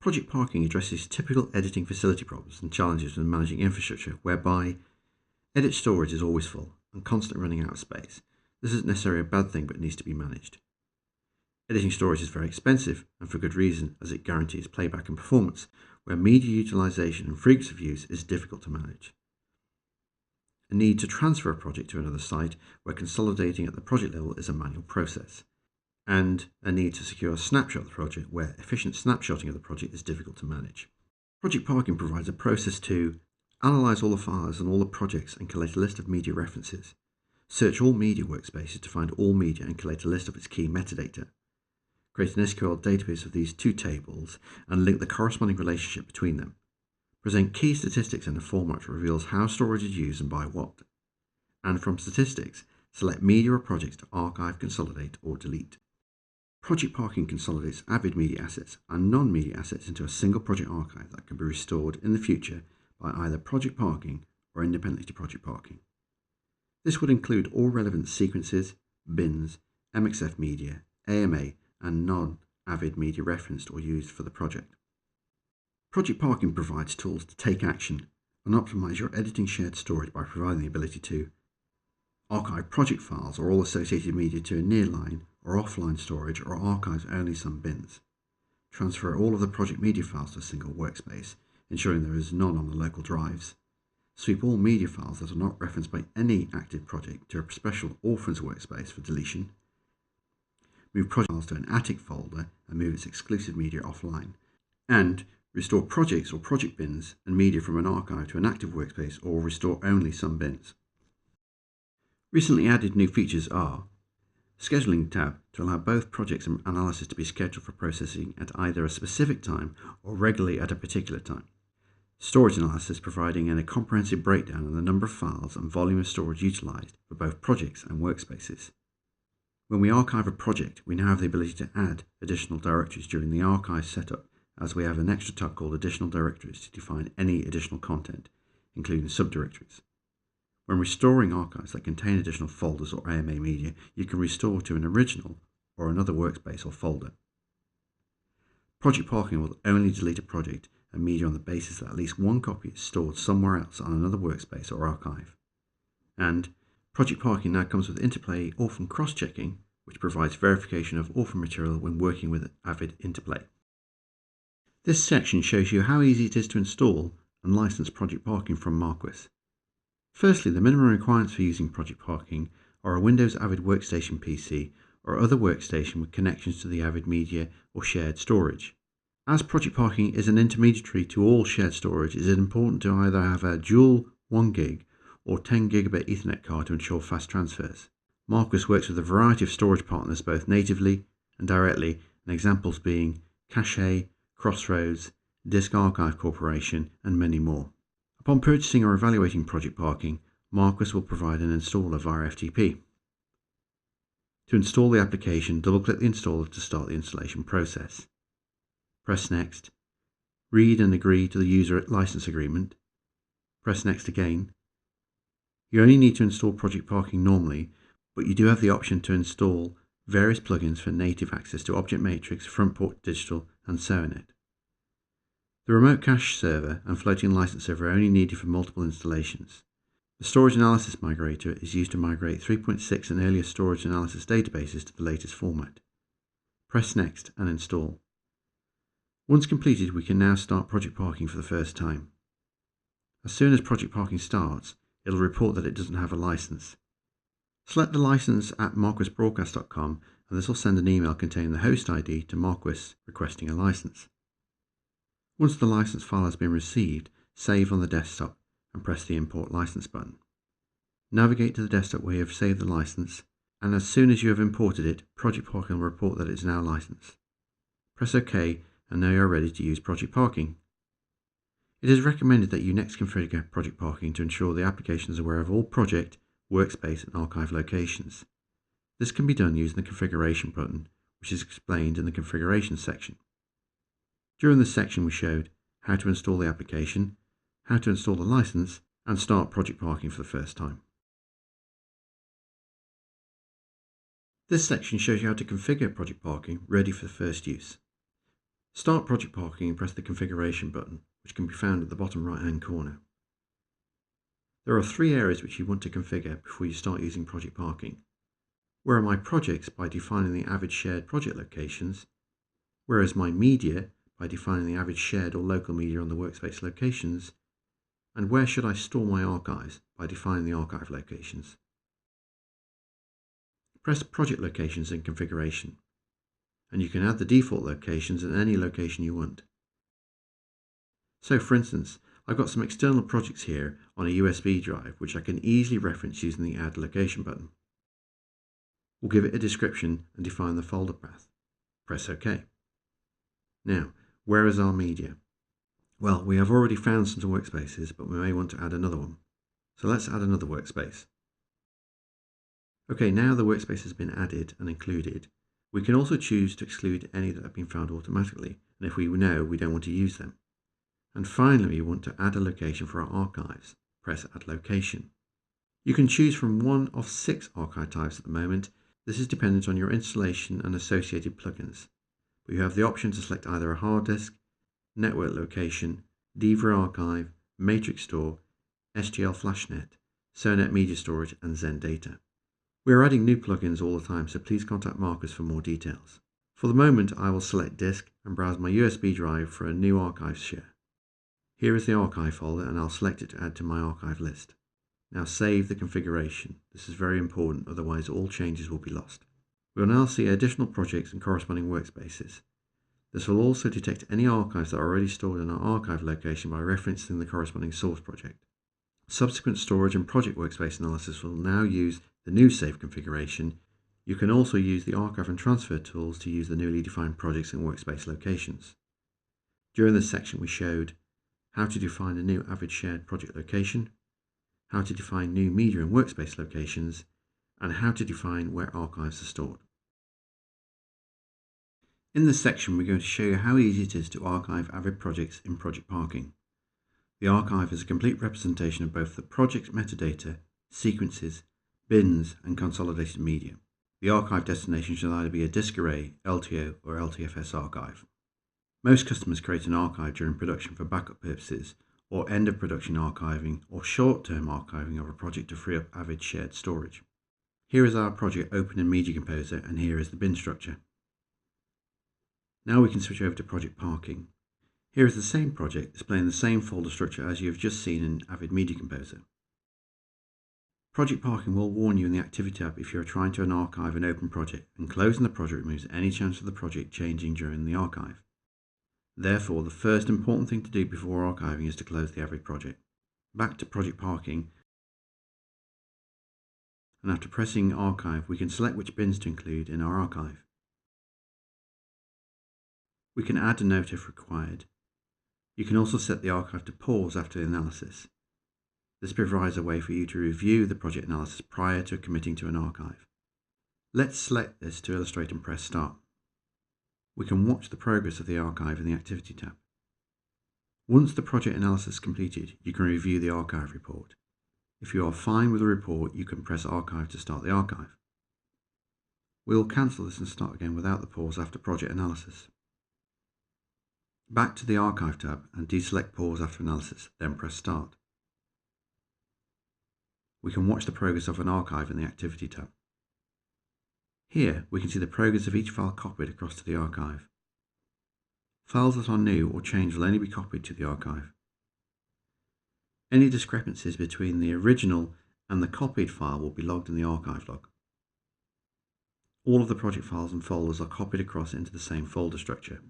Project parking addresses typical editing facility problems and challenges when managing infrastructure whereby edit storage is always full and constant running out of space. This isn't necessarily a bad thing but needs to be managed. Editing storage is very expensive and for good reason, as it guarantees playback and performance, where media utilisation and frequency of use is difficult to manage. A need to transfer a project to another site where consolidating at the project level is a manual process, and a need to secure a snapshot of the project where efficient snapshotting of the project is difficult to manage. Project parking provides a process to analyse all the files and all the projects and collate a list of media references, search all media workspaces to find all media and collate a list of its key metadata, create an SQL database of these two tables and link the corresponding relationship between them, present key statistics in a format that reveals how storage is used and by what, and from statistics, select media or projects to archive, consolidate or delete. Project parking consolidates Avid media assets and non-media assets into a single project archive that can be restored in the future by either project parking or independently to project parking. This would include all relevant sequences, bins, MXF media, AMA, and non-Avid media referenced or used for the project. Project parking provides tools to take action and optimise your editing shared storage by providing the ability to archive project files or all associated media to a nearline or offline storage or archive only some bins, transfer all of the project media files to a single workspace, ensuring there is none on the local drives, sweep all media files that are not referenced by any active project to a special orphans workspace for deletion, move project files to an attic folder and move its exclusive media offline, and restore projects or project bins and media from an archive to an active workspace or restore only some bins. Recently added new features are Scheduling tab to allow both projects and analysis to be scheduled for processing at either a specific time or regularly at a particular time. Storage analysis providing a comprehensive breakdown of the number of files and volume of storage utilised for both projects and workspaces. When we archive a project, we now have the ability to add additional directories during the archive setup, as we have an extra tab called Additional Directories to define any additional content, including subdirectories. When restoring archives that contain additional folders or AMA media, you can restore to an original or another workspace or folder. Project parking will only delete a project and media on the basis that at least one copy is stored somewhere else on another workspace or archive. And project parking now comes with Interplay orphan cross-checking, which provides verification of orphan material when working with Avid Interplay. This section shows you how easy it is to install and license project parking from Marquis. Firstly, the minimum requirements for using project parking are a Windows Avid Workstation PC or other workstation with connections to the Avid media or shared storage. As project parking is an intermediary to all shared storage, it is important to either have a dual 1 gig or 10 gigabit Ethernet card to ensure fast transfers. Marquis works with a variety of storage partners both natively and directly, and examples being Cache, Crossroads, Disk Archive Corporation, and many more. Upon purchasing or evaluating project parking, Marquis will provide an installer via FTP. To install the application, double-click the installer to start the installation process. Press Next. Read and agree to the user license agreement. Press Next again. You only need to install project parking normally, but you do have the option to install various plugins for native access to Object Matrix, Frontport Digital, and SOANet. The remote cache server and floating license server are only needed for multiple installations. The storage analysis migrator is used to migrate 3.6 and earlier storage analysis databases to the latest format. Press Next and install. Once completed, we can now start project parking for the first time. As soon as project parking starts, it will report that it doesn't have a license. Select the license at marquisbroadcast.com and this will send an email containing the host ID to Marquis requesting a license. Once the license file has been received, save on the desktop and press the Import License button. Navigate to the desktop where you have saved the license, and as soon as you have imported it, project parking will report that it is now licensed. Press OK and now you are ready to use project parking. It is recommended that you next configure project parking to ensure the application is aware of all project, workspace and archive locations. This can be done using the configuration button, which is explained in the configuration section. During this section we showed how to install the application, how to install the license, and start project parking for the first time. This section shows you how to configure project parking ready for the first use. Start project parking and press the configuration button, which can be found at the bottom right hand corner. There are 3 areas which you want to configure before you start using project parking. Where are my projects by defining the Avid shared project locations, where is my media by defining the Avid shared or local media on the workspace locations, and where should I store my archives by defining the archive locations. Press project locations in configuration, and you can add the default locations at any location you want. So for instance, I've got some external projects here on a USB drive which I can easily reference using the Add Location button. We'll give it a description and define the folder path. Press OK. Now, where is our media? Well, we have already found some workspaces, but we may want to add another one. So let's add another workspace. Okay, now the workspace has been added and included. We can also choose to exclude any that have been found automatically, and if we know we don't want to use them. And finally, we want to add a location for our archives. Press Add Location. You can choose from one of 6 archive types at the moment. This is dependent on your installation and associated plugins. But you have the option to select either a hard disk, network location, Diva archive, matrix store, SGL FlashNet, SONET media storage, and Zen data. We are adding new plugins all the time, so please contact Marquis for more details. For the moment, I will select disk and browse my USB drive for a new archive share. Here is the archive folder, and I'll select it to add to my archive list. Now save the configuration. This is very important, otherwise all changes will be lost. We will now see additional projects and corresponding workspaces. This will also detect any archives that are already stored in our archive location by referencing the corresponding source project. Subsequent storage and project workspace analysis will now use the new save configuration. You can also use the archive and transfer tools to use the newly defined projects and workspace locations. During this section we showed how to define a new Avid shared project location, how to define new media and workspace locations, and how to define where archives are stored. In this section we're going to show you how easy it is to archive Avid projects in project parking. The archive is a complete representation of both the project metadata, sequences, bins, and consolidated media. The archive destination should either be a disk array, LTO, or LTFS archive. Most customers create an archive during production for backup purposes, or end of production archiving, or short-term archiving of a project to free up Avid shared storage. Here is our project open in Media Composer, and here is the bin structure. Now we can switch over to project parking. Here is the same project displaying the same folder structure as you have just seen in Avid Media Composer. Project parking will warn you in the Activity tab if you are trying to archive an open project, and closing the project removes any chance of the project changing during the archive. Therefore, the first important thing to do before archiving is to close the Avid project. Back to project parking, and after pressing Archive, we can select which bins to include in our archive. We can add a note if required. You can also set the archive to pause after the analysis. This provides a way for you to review the project analysis prior to committing to an archive. Let's select this to illustrate and press Start. We can watch the progress of the archive in the Activity tab. Once the project analysis is completed, you can review the archive report. If you are fine with the report, you can press Archive to start the archive. We will cancel this and start again without the pause after project analysis. Back to the Archive tab and deselect Pause after analysis, then press Start. We can watch the progress of an archive in the Activity tab. Here we can see the progress of each file copied across to the archive. Files that are new or changed will only be copied to the archive. Any discrepancies between the original and the copied file will be logged in the archive log. All of the project files and folders are copied across into the same folder structure.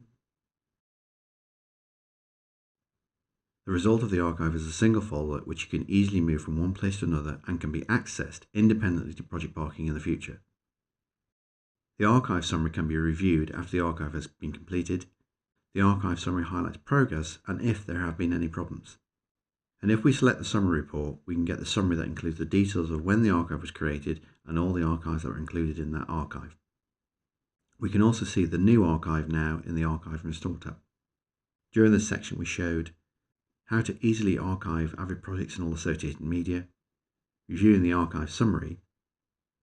The result of the archive is a single folder which you can easily move from one place to another and can be accessed independently to project parking in the future. The archive summary can be reviewed after the archive has been completed. The archive summary highlights progress and if there have been any problems. And if we select the summary report, we can get the summary that includes the details of when the archive was created and all the archives that were included in that archive. We can also see the new archive now in the Archive and Restore tab. During this section we showed how to easily archive Avid projects and all associated media, reviewing the archive summary,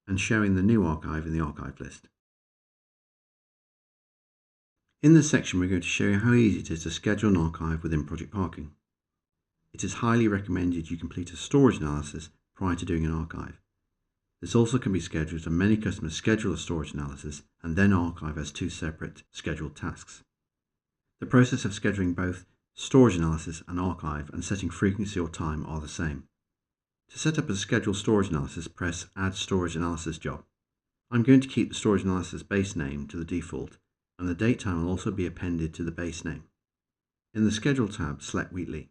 and showing the new archive in the archive list. In this section, we're going to show you how easy it is to schedule an archive within Project Parking. It is highly recommended you complete a storage analysis prior to doing an archive. This also can be scheduled, and many customers schedule a storage analysis and then archive as two separate scheduled tasks. The process of scheduling both storage analysis and archive and setting frequency or time are the same. To set up a scheduled storage analysis, press Add Storage Analysis Job. I'm going to keep the storage analysis base name to the default, and the date time will also be appended to the base name. In the Schedule tab, select Weekly.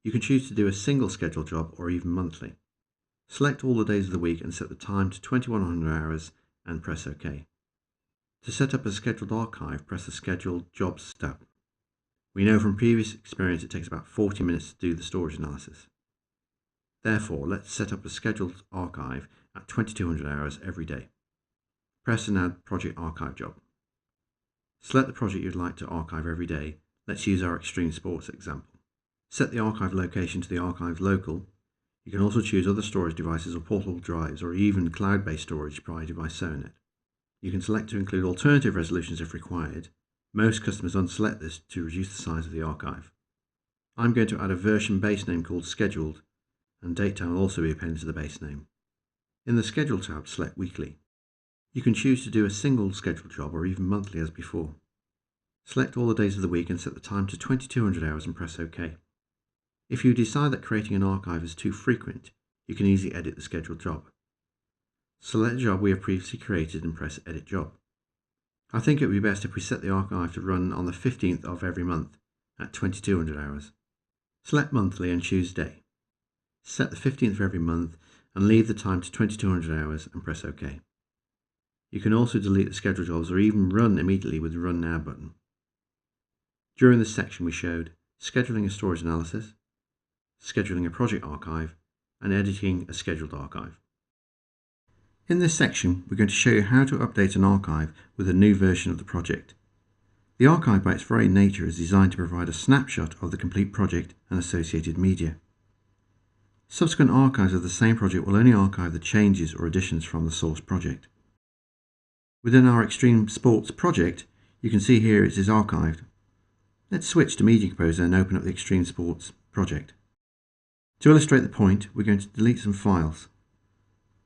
You can choose to do a single schedule job or even monthly. Select all the days of the week and set the time to 2100 hours and press OK. To set up a scheduled archive, press the Scheduled Jobs tab. We know from previous experience it takes about 40 minutes to do the storage analysis. Therefore, let's set up a scheduled archive at 2200 hours every day. Press and Add Project Archive Job. Select the project you'd like to archive every day. Let's use our Extreme Sports example. Set the archive location to the archive local. You can also choose other storage devices or portable drives, or even cloud-based storage provided by SONET. You can select to include alternative resolutions if required. Most customers unselect this to reduce the size of the archive. I'm going to add a version base name called Scheduled, and date time will also be appended to the base name. In the Schedule tab, select Weekly. You can choose to do a single scheduled job or even monthly as before. Select all the days of the week and set the time to 2200 hours and press OK. If you decide that creating an archive is too frequent, you can easily edit the scheduled job. Select the job we have previously created and press Edit Job. I think it would be best if we set the archive to run on the 15th of every month at 2200 hours. Select Monthly and choose Day. Set the 15th of every month and leave the time to 2200 hours and press OK. You can also delete the scheduled jobs or even run immediately with the Run Now button. During this section we showed scheduling a storage analysis, scheduling a project archive, and editing a scheduled archive. In this section we're going to show you how to update an archive with a new version of the project. The archive by its very nature is designed to provide a snapshot of the complete project and associated media. Subsequent archives of the same project will only archive the changes or additions from the source project. Within our Extreme Sports project, you can see here it is archived. Let's switch to Media Composer and open up the Extreme Sports project. To illustrate the point, we're going to delete some files.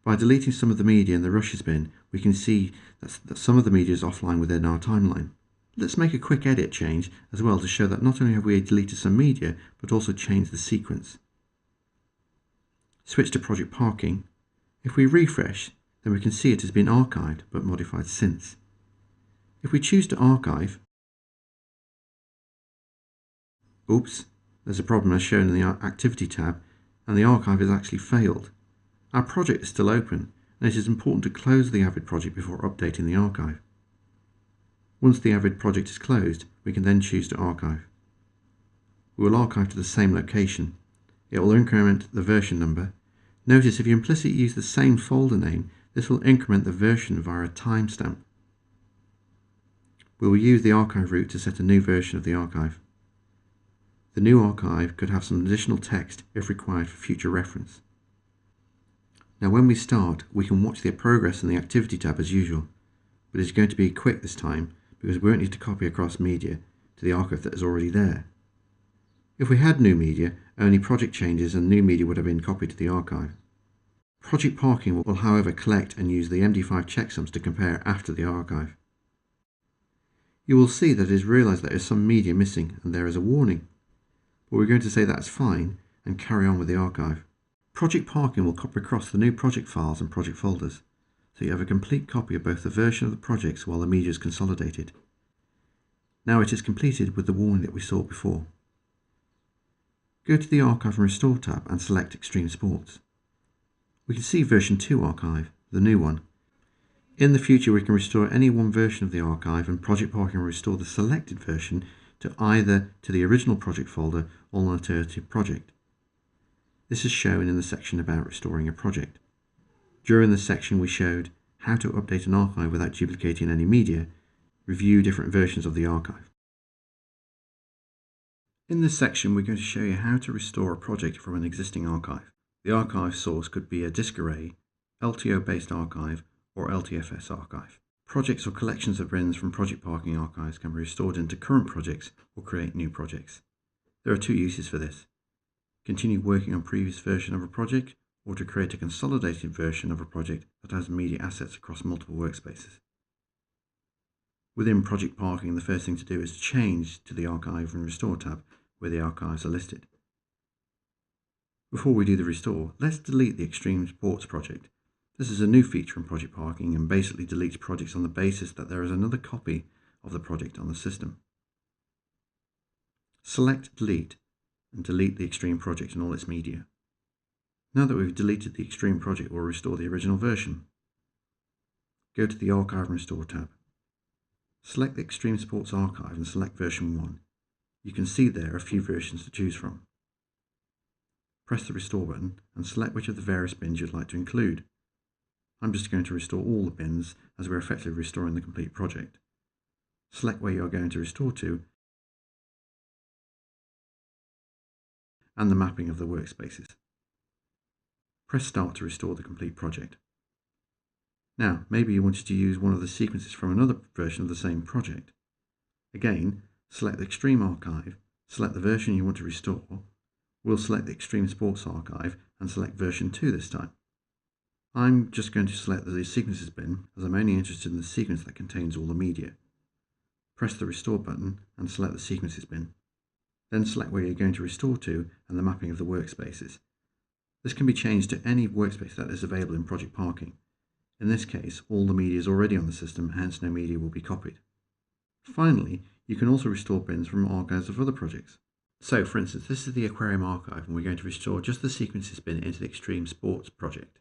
By deleting some of the media in the rushes bin, we can see that some of the media is offline within our timeline. Let's make a quick edit change as well to show that not only have we deleted some media, but also changed the sequence. Switch to Project Parking. If we refresh, then we can see it has been archived but modified since. If we choose to archive, there's a problem as shown in the Activity tab, and the archive has actually failed. Our project is still open, and it is important to close the Avid project before updating the archive. Once the Avid project is closed, we can then choose to archive. We will archive to the same location. It will increment the version number. Notice if you implicitly use the same folder name, this will increment the version via a timestamp. We will use the archive route to set a new version of the archive. The new archive could have some additional text if required for future reference. Now when we start, we can watch the progress in the Activity tab as usual, but it's going to be quick this time because we won't need to copy across media to the archive that is already there. If we had new media, only project changes and new media would have been copied to the archive. Project Parking will however collect and use the MD5 checksums to compare after the archive. You will see that it is realised there is some media missing and there is a warning, but we're going to say that's fine and carry on with the archive. Project Parking will copy across the new project files and project folders, so you have a complete copy of both the version of the projects while the media is consolidated. Now it is completed with the warning that we saw before. Go to the Archive and Restore tab and select Extreme Sports. We can see version 2 archive, the new one. In the future we can restore any one version of the archive, and Project Parking will restore the selected version to either to the original project folder or an alternative project. This is shown in the section about restoring a project. During this section we showed how to update an archive without duplicating any media, review different versions of the archive. In this section we're going to show you how to restore a project from an existing archive. The archive source could be a disk array, LTO based archive, or LTFS archive. Projects or collections of bins from project parking archives can be restored into current projects or create new projects. There are two uses for this: continue working on previous version of a project, or to create a consolidated version of a project that has media assets across multiple workspaces. Within project parking, the first thing to do is to change to the Archive and Restore tab where the archives are listed. Before we do the restore, let's delete the Extreme Sports project. This is a new feature in project parking and basically deletes projects on the basis that there is another copy of the project on the system. Select Delete and delete the Extreme project and all its media. Now that we've deleted the Extreme project, we'll restore the original version. Go to the Archive and Restore tab. Select the Extreme Sports archive and select version 1. You can see there are a few versions to choose from. Press the Restore button and select which of the various bins you'd like to include. I'm just going to restore all the bins as we're effectively restoring the complete project. Select where you are going to restore to and the mapping of the workspaces. Press Start to restore the complete project. Now, maybe you wanted to use one of the sequences from another version of the same project. Again, select the Extreme archive, select the version you want to restore. We'll select the Extreme Sports archive and select version 2 this time. I'm just going to select the sequences bin as I'm only interested in the sequence that contains all the media. Press the Restore button and select the sequences bin. Then select where you're going to restore to and the mapping of the workspaces. This can be changed to any workspace that is available in project parking. In this case, all the media is already on the system, hence no media will be copied. Finally, you can also restore bins from archives of other projects. So, for instance, this is the Aquarium archive and we're going to restore just the sequences bin into the Extreme Sports project.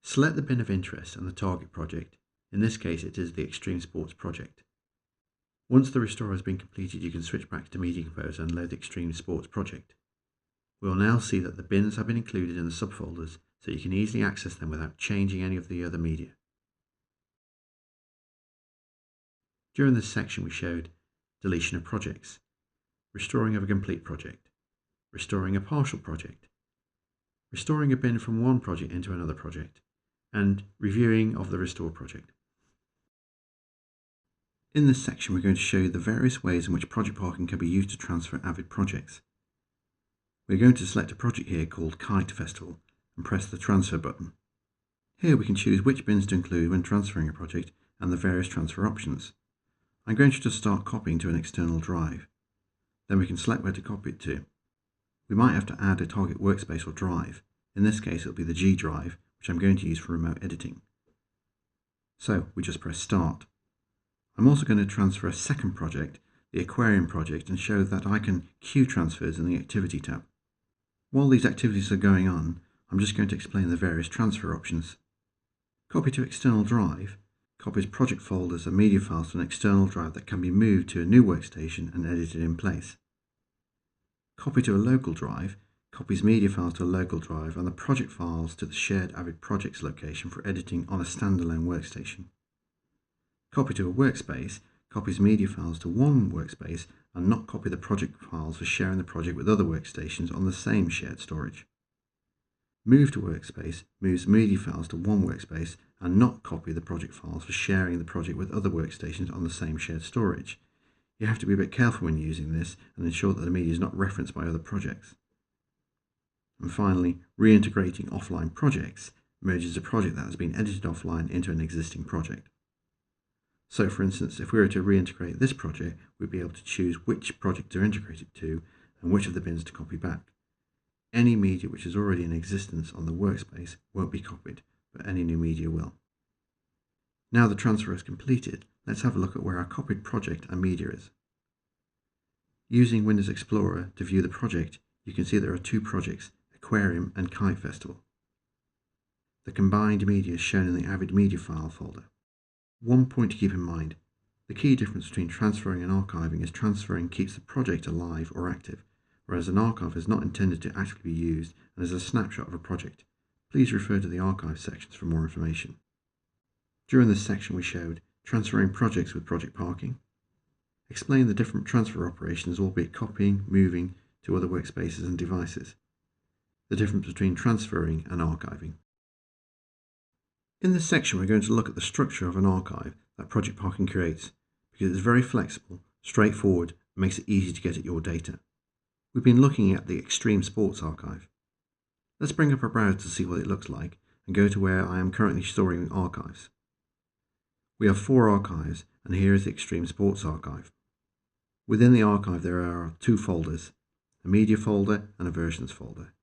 Select the bin of interest and the target project. In this case, it is the Extreme Sports project. Once the restore has been completed, you can switch back to Media Composer and load the Extreme Sports project. We will now see that the bins have been included in the subfolders, so you can easily access them without changing any of the other media. During this section we showed deletion of projects, restoring of a complete project, restoring a partial project, restoring a bin from one project into another project, and reviewing of the restore project. In this section we're going to show you the various ways in which project parking can be used to transfer Avid projects. We're going to select a project here called Kite Festival and press the transfer button. Here we can choose which bins to include when transferring a project and the various transfer options. I'm going to just start copying to an external drive. Then we can select where to copy it to. We might have to add a target workspace or drive. In this case it'll be the G drive, which I'm going to use for remote editing. So we just press Start. I'm also going to transfer a second project, the Aquarium project, and show that I can queue transfers in the Activity tab. While these activities are going on, I'm just going to explain the various transfer options. Copy to external drive copies project folders and media files to an external drive that can be moved to a new workstation and edited in place. Copy to a local drive copies media files to a local drive and the project files to the shared Avid projects location for editing on a standalone workstation. Copy to a workspace copies media files to one workspace and not copy the project files for sharing the project with other workstations on the same shared storage. Move to workspace moves media files to one workspace and not copy the project files for sharing the project with other workstations on the same shared storage. You have to be a bit careful when using this and ensure that the media is not referenced by other projects. And finally, reintegrating offline projects merges a project that has been edited offline into an existing project. So for instance, if we were to reintegrate this project, we'd be able to choose which project to integrate it to and which of the bins to copy back. Any media which is already in existence on the workspace won't be copied, but any new media will. Now the transfer is completed, let's have a look at where our copied project and media is. Using Windows Explorer to view the project, you can see there are two projects, Aquarium and Kite Festival. The combined media is shown in the Avid media file folder. One point to keep in mind, the key difference between transferring and archiving is transferring keeps the project alive or active, whereas an archive is not intended to actively be used and is a snapshot of a project. Please refer to the archive sections for more information. During this section we showed transferring projects with project parking, explain the different transfer operations, albeit copying, moving to other workspaces and devices, the difference between transferring and archiving. In this section, we're going to look at the structure of an archive that Project Parking creates, because it's very flexible, straightforward, and makes it easy to get at your data. We've been looking at the Extreme Sports archive. Let's bring up our browser to see what it looks like and go to where I am currently storing archives. We have 4 archives, and here is the Extreme Sports archive. Within the archive there are 2 folders, a media folder and a versions folder.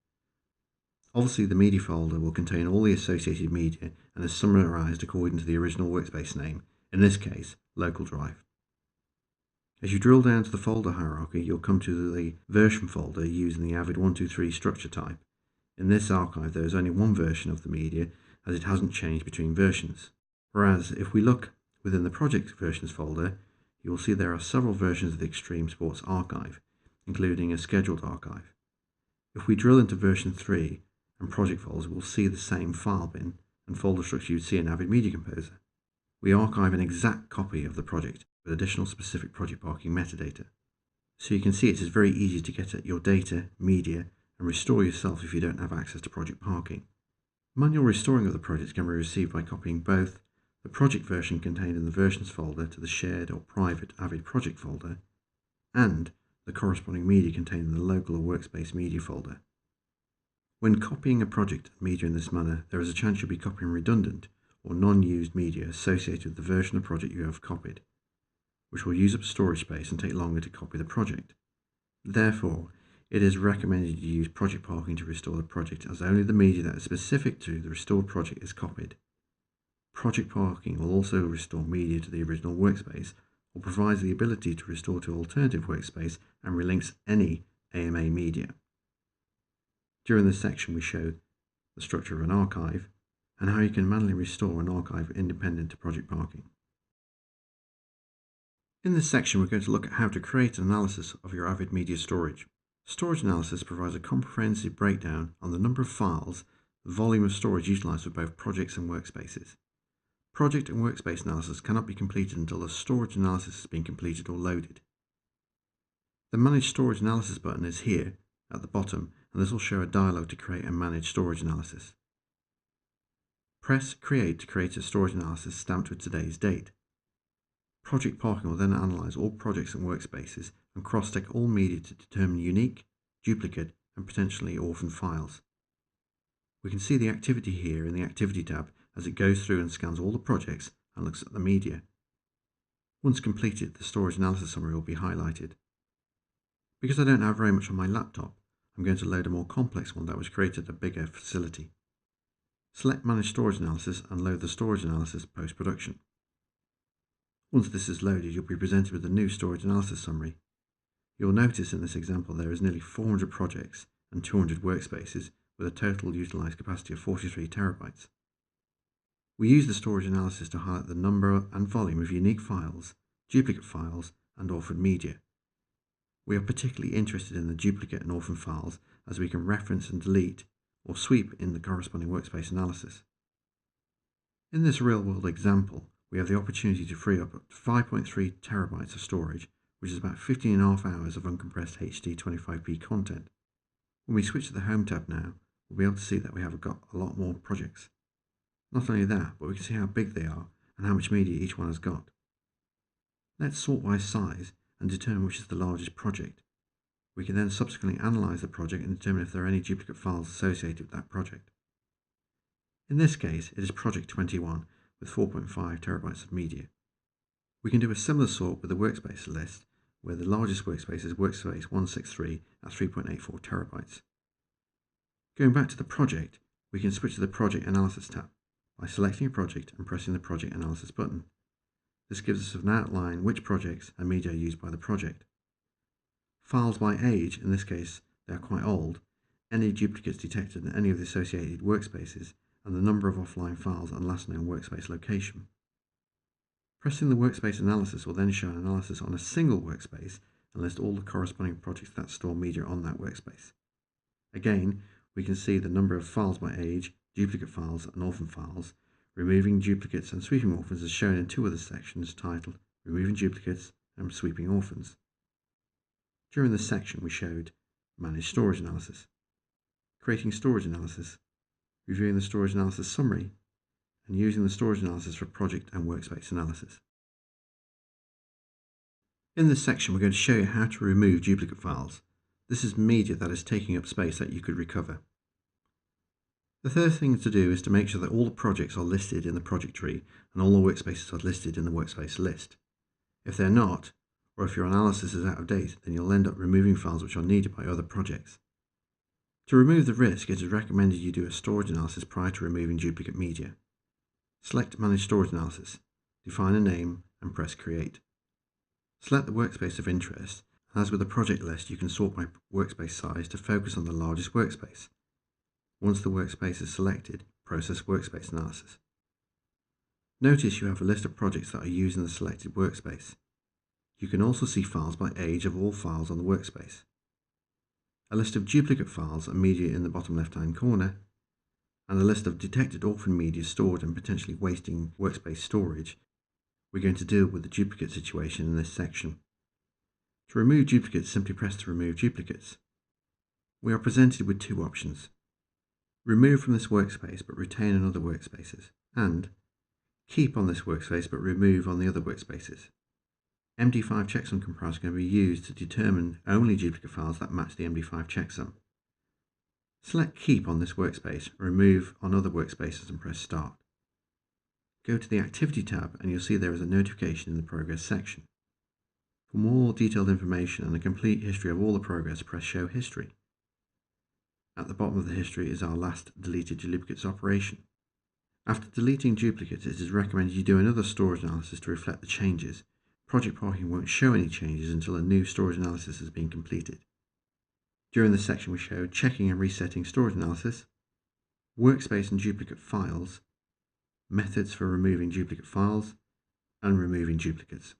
Obviously the media folder will contain all the associated media and is summarized according to the original workspace name, in this case, local drive. As you drill down to the folder hierarchy, you'll come to the version folder using the Avid 123 structure type. In this archive there is only one version of the media, as it hasn't changed between versions. Whereas if we look within the project versions folder, you will see there are several versions of the Extreme Sports archive, including a scheduled archive. If we drill into version 3 and project folders, we'll see the same file bin and folder structure you'd see in Avid Media Composer. We archive an exact copy of the project with additional specific Project Parking metadata. So you can see it is very easy to get at your data, media, and restore yourself if you don't have access to Project Parking. Manual restoring of the project can be received by copying both the project version contained in the versions folder to the shared or private Avid project folder, and the corresponding media contained in the local or workspace media folder. When copying a project media in this manner, there is a chance you'll be copying redundant or non-used media associated with the version of the project you have copied, which will use up storage space and take longer to copy the project. Therefore, it is recommended you use Project Parking to restore the project, as only the media that is specific to the restored project is copied. Project Parking will also restore media to the original workspace, or provides the ability to restore to alternative workspace and relinks any AMA media. During this section we showed the structure of an archive and how you can manually restore an archive independent to Project Parking. In this section we're going to look at how to create an analysis of your Avid media storage. Storage analysis provides a comprehensive breakdown on the number of files, the volume of storage utilised for both projects and workspaces. Project and workspace analysis cannot be completed until the storage analysis has been completed or loaded. The Manage Storage Analysis button is here at the bottom, and this will show a dialog to create and manage storage analysis. Press Create to create a storage analysis stamped with today's date. Project Parking will then analyse all projects and workspaces and cross-check all media to determine unique, duplicate and potentially orphan files. We can see the activity here in the Activity tab as it goes through and scans all the projects and looks at the media. Once completed, the storage analysis summary will be highlighted. Because I don't have very much on my laptop, I'm going to load a more complex one that was created at a bigger facility. Select Manage Storage Analysis and load the storage analysis post-production. Once this is loaded, you'll be presented with a new storage analysis summary. You'll notice in this example there is nearly 400 projects and 200 workspaces with a total utilised capacity of 43 terabytes. We use the storage analysis to highlight the number and volume of unique files, duplicate files, and orphan media. We are particularly interested in the duplicate and orphan files, as we can reference and delete or sweep in the corresponding workspace analysis. In this real-world example, we have the opportunity to free up to 5.3 terabytes of storage, which is about 15.5 hours of uncompressed HD 25p content. When we switch to the Home tab now, we'll be able to see that we have got a lot more projects. Not only that, but we can see how big they are and how much media each one has got. Let's sort by size and determine which is the largest project. We can then subsequently analyse the project and determine if there are any duplicate files associated with that project. In this case, it is Project 21 with 4.5 terabytes of media. We can do a similar sort with the workspace list, where the largest workspace is workspace 163 at 3.84 terabytes. Going back to the project, we can switch to the Project Analysis tab by selecting a project and pressing the Project Analysis button. This gives us an outline which projects and media are used by the project. Files by age, in this case they are quite old, any duplicates detected in any of the associated workspaces, and the number of offline files and last known workspace location. Pressing the Workspace Analysis will then show an analysis on a single workspace and list all the corresponding projects that store media on that workspace. Again, we can see the number of files by age, duplicate files and orphan files. Removing duplicates and sweeping orphans is shown in 2 other sections titled Removing Duplicates and Sweeping Orphans. During this section we showed Manage Storage Analysis, Creating Storage Analysis, Reviewing the Storage Analysis Summary, and using the storage analysis for project and workspace analysis. In this section, we're going to show you how to remove duplicate files. This is media that is taking up space that you could recover. The third thing to do is to make sure that all the projects are listed in the project tree and all the workspaces are listed in the workspace list. If they're not, or if your analysis is out of date, then you'll end up removing files which are needed by other projects. To remove the risk, it is recommended you do a storage analysis prior to removing duplicate media. Select Manage Storage Analysis, define a name, and press Create. Select the workspace of interest, and as with the project list, you can sort by workspace size to focus on the largest workspace. Once the workspace is selected, process workspace analysis. Notice you have a list of projects that are using the selected workspace. You can also see files by age of all files on the workspace. A list of duplicate files and media in the bottom left-hand corner, and a list of detected orphan media stored and potentially wasting workspace storage. We're going to deal with the duplicate situation in this section. To remove duplicates, simply press to remove duplicates. We are presented with two options. Remove from this workspace but retain in other workspaces, and keep on this workspace but remove on the other workspaces. MD5 checksum comparison can be used to determine only duplicate files that match the MD5 checksum. Select Keep on this workspace, remove on other workspaces and press Start. Go to the Activity tab and you'll see there is a notification in the Progress section. For more detailed information and a complete history of all the progress, press Show History. At the bottom of the history is our last deleted duplicates operation. After deleting duplicates, it is recommended you do another storage analysis to reflect the changes. Project Parking won't show any changes until a new storage analysis has been completed. During this section we showed checking and resetting storage analysis, workspace and duplicate files, methods for removing duplicate files, and removing duplicates.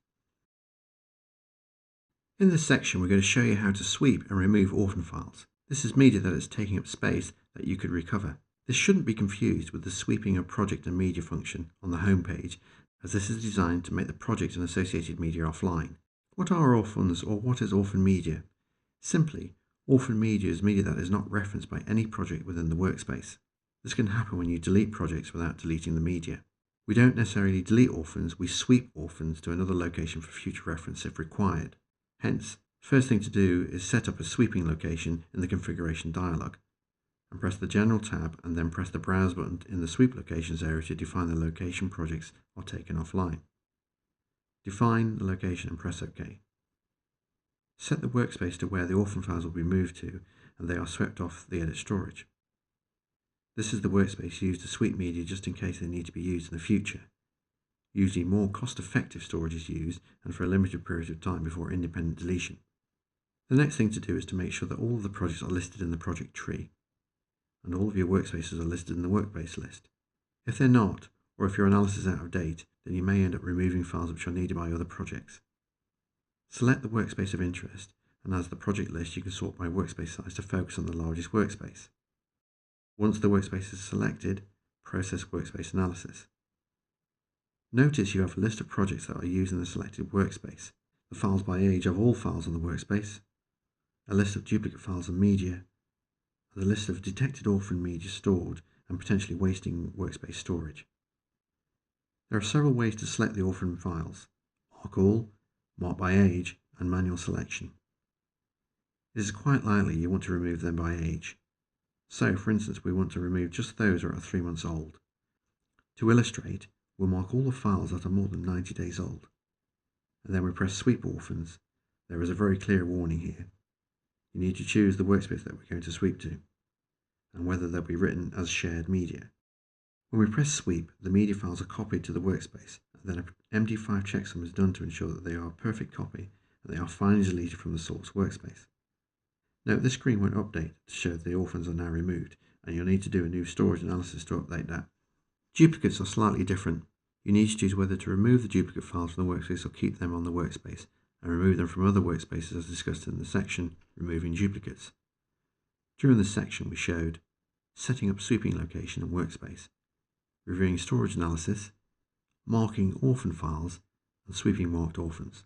In this section we're going to show you how to sweep and remove orphan files. This is media that is taking up space that you could recover. This shouldn't be confused with the sweeping of project and media function on the home page, as this is designed to make the project and associated media offline. What are orphans, or what is orphan media? Simply, orphan media is media that is not referenced by any project within the workspace. This can happen when you delete projects without deleting the media. We don't necessarily delete orphans, we sweep orphans to another location for future reference if required. Hence, first thing to do is set up a sweeping location in the configuration dialog, and press the General tab and then press the Browse button in the Sweep Locations area to define the location projects are taken offline. Define the location and press OK. Set the workspace to where the orphan files will be moved to and they are swept off the edit storage. This is the workspace used to sweep media just in case they need to be used in the future. Usually more cost-effective storage is used and for a limited period of time before independent deletion. The next thing to do is to make sure that all of the projects are listed in the project tree and all of your workspaces are listed in the workspace list. If they're not, or if your analysis is out of date, then you may end up removing files which are needed by other projects. Select the workspace of interest, and as the project list you can sort by workspace size to focus on the largest workspace. Once the workspace is selected, process workspace analysis. Notice you have a list of projects that are using the selected workspace, the files by age of all files on the workspace, a list of duplicate files and media, and the list of detected orphan media stored and potentially wasting workspace storage. There are several ways to select the orphan files: mark all, mark by age, and manual selection. It is quite likely you want to remove them by age. So, for instance, we want to remove just those that are 3 months old. To illustrate, we'll mark all the files that are more than 90 days old. And then we press Sweep Orphans. There is a very clear warning here. You need to choose the workspace that we're going to sweep to, and whether they'll be written as shared media. When we press Sweep, the media files are copied to the workspace, and then an MD5 checksum is done to ensure that they are a perfect copy and they are finally deleted from the source workspace. Note this screen won't update to show the orphans are now removed, and you'll need to do a new storage analysis to update that. Duplicates are slightly different. You need to choose whether to remove the duplicate files from the workspace or keep them on the workspace, and remove them from other workspaces as discussed in the section Removing Duplicates. During this section we showed setting up sweeping location and workspace, reviewing storage analysis, marking orphan files, and sweeping marked orphans.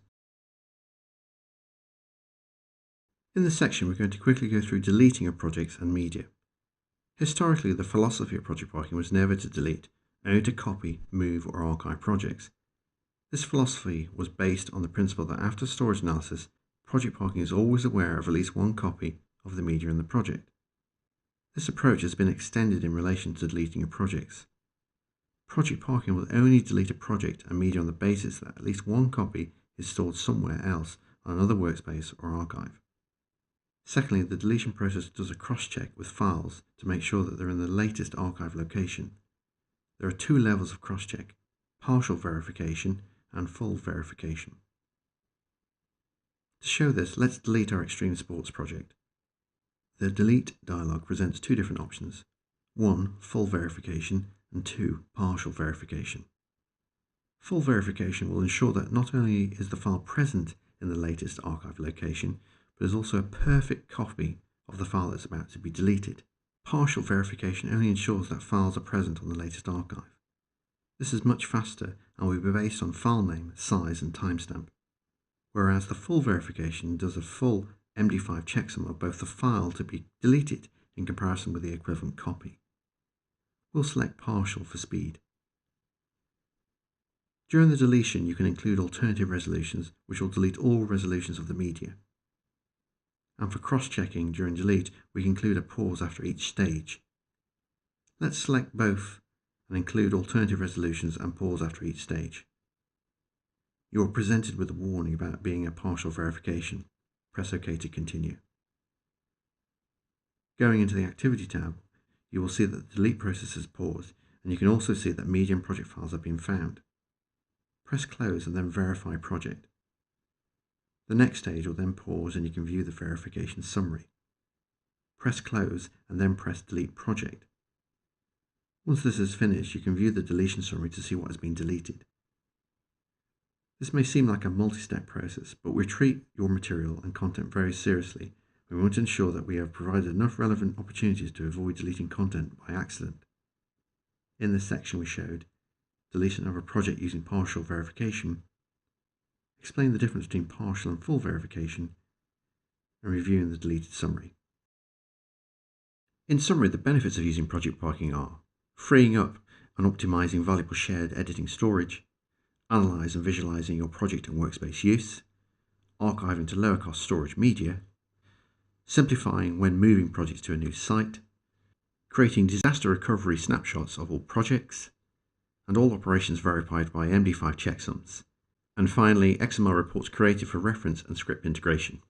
In this section we're going to quickly go through deleting of projects and media. Historically, the philosophy of project parking was never to delete, only to copy, move, or archive projects. This philosophy was based on the principle that after storage analysis, project parking is always aware of at least one copy of the media in the project. This approach has been extended in relation to deleting your projects. Project parking will only delete a project and media on the basis that at least one copy is stored somewhere else on another workspace or archive. Secondly, the deletion process does a cross-check with files to make sure that they're in the latest archive location. There are two levels of cross-check: partial verification and full verification. To show this, let's delete our extreme sports project. The delete dialog presents two different options: 1. Full verification, and 2. Partial verification. Full verification will ensure that not only is the file present in the latest archive location, but is also a perfect copy of the file that's about to be deleted. Partial verification only ensures that files are present on the latest archive. This is much faster and will be based on file name, size, and timestamp, whereas the full verification does a full MD5 checksum of both the file to be deleted in comparison with the equivalent copy. We'll select partial for speed. During the deletion, you can include alternative resolutions, which will delete all resolutions of the media. And for cross-checking during delete, we can include a pause after each stage. Let's select both and include alternative resolutions and pause after each stage. You are presented with a warning about being a partial verification. Press OK to continue. Going into the Activity tab, you will see that the delete process has paused, and you can also see that media and project files have been found. Press Close and then Verify Project. The next stage will then pause and you can view the verification summary. Press Close and then press Delete Project. Once this is finished, you can view the deletion summary to see what has been deleted. This may seem like a multi-step process, but we treat your material and content very seriously. We want to ensure that we have provided enough relevant opportunities to avoid deleting content by accident. In this section we showed deletion of a project using partial verification, explain the difference between partial and full verification, and reviewing the deleted summary. In summary, the benefits of using project parking are freeing up and optimizing valuable shared editing storage, analyze and visualizing your project and workspace use, archiving to lower cost storage media, simplifying when moving projects to a new site, creating disaster recovery snapshots of all projects, and all operations verified by MD5 checksums, and finally XML reports created for reference and script integration.